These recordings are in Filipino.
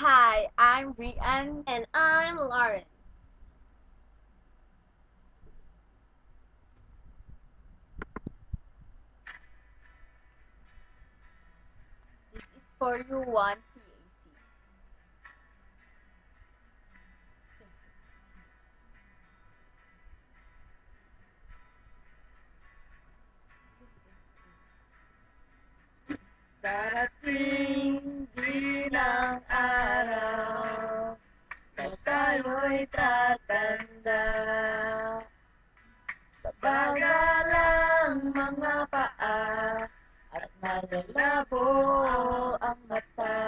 Hi, I'm Brian. And I'm Lawrence. This is for you one CAC. Darating din ang araw na tayo'y tatanda. Babagal ang mga paa at malalabo ang mata.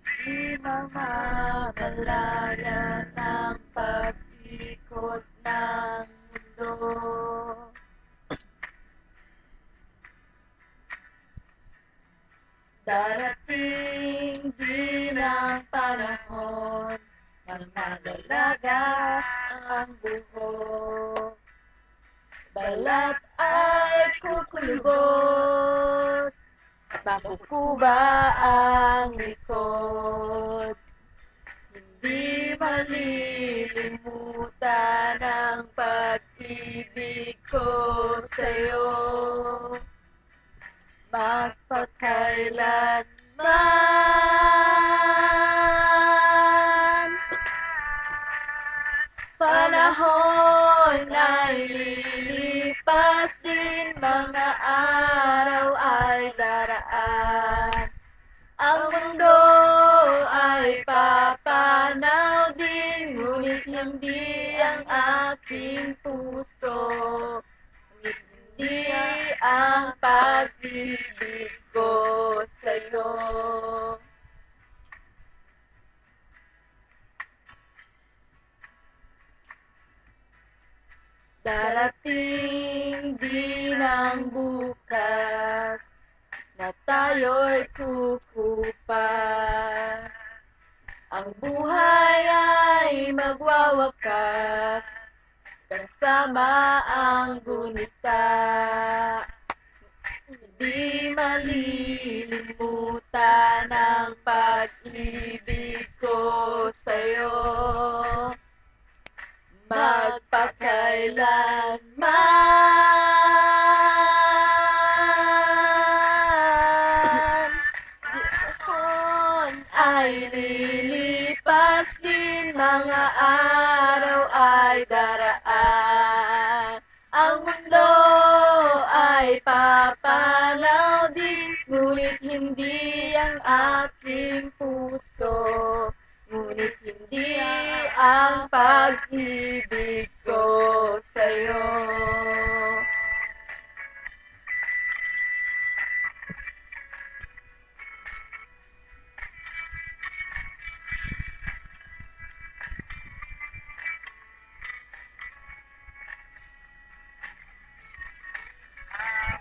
Di mamamalayan ang pag-ikot ng mundo. Darating din ang panahon na malalagas ang buhok. Balat ay kukulubot, makukuba ang likod. Hindi malilimutan ang pag-ibig ko sa'yo. Magpakailanman. Panahon ay lilipas din, mga araw ay daraan. Ang mundo ay papanaw din, ngunit hindi ang aking puso. Ngunit hindi ang pag-ibig ko sa'yo. Darating din ang bukas na tayo'y kukupas. Ang buhay ay magwawakas kasama ang gunita. Hindi malilimutan ang pag-ibig ko sa'yo. Magpakailanman. Panahon ay lilipas din, mga araw ay daraan. Ang mundo ay papanaw din, ngunit hindi ang aking puso. Ngunit hindi ang pag-ibig ko sa'yo.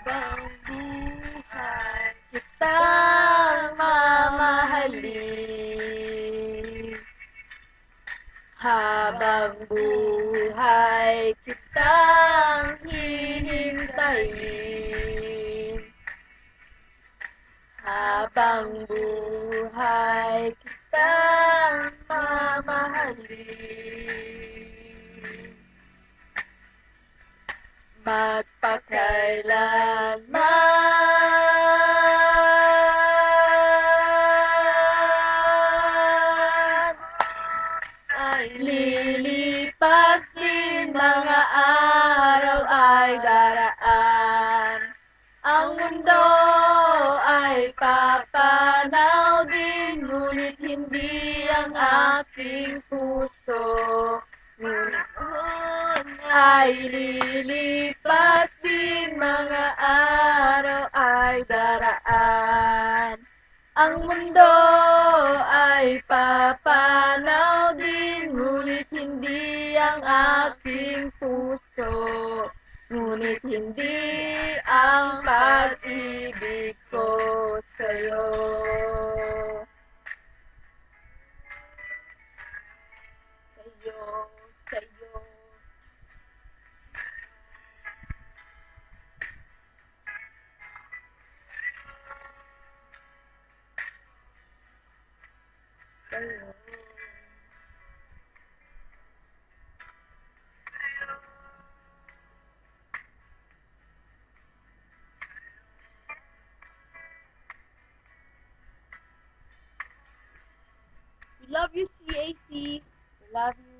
Habang buhay kitang mamahalin. Habang buhay kitang hihintayin. Habang buhay kitang mamahalin. Magpakailanman ay lilipas din, mga araw ay daraan. Ang mundo ay papanaw din, ngunit hindi ang aking puso. Ngunit ay lilipas din, mga araw ay daraan. Ang mundo ay papanaw din, ngunit hindi ang aking puso. Ngunit hindi ang pag-ibig ko sa'yo. Sa'yo, sa'yo. We love you, CAC. We love you.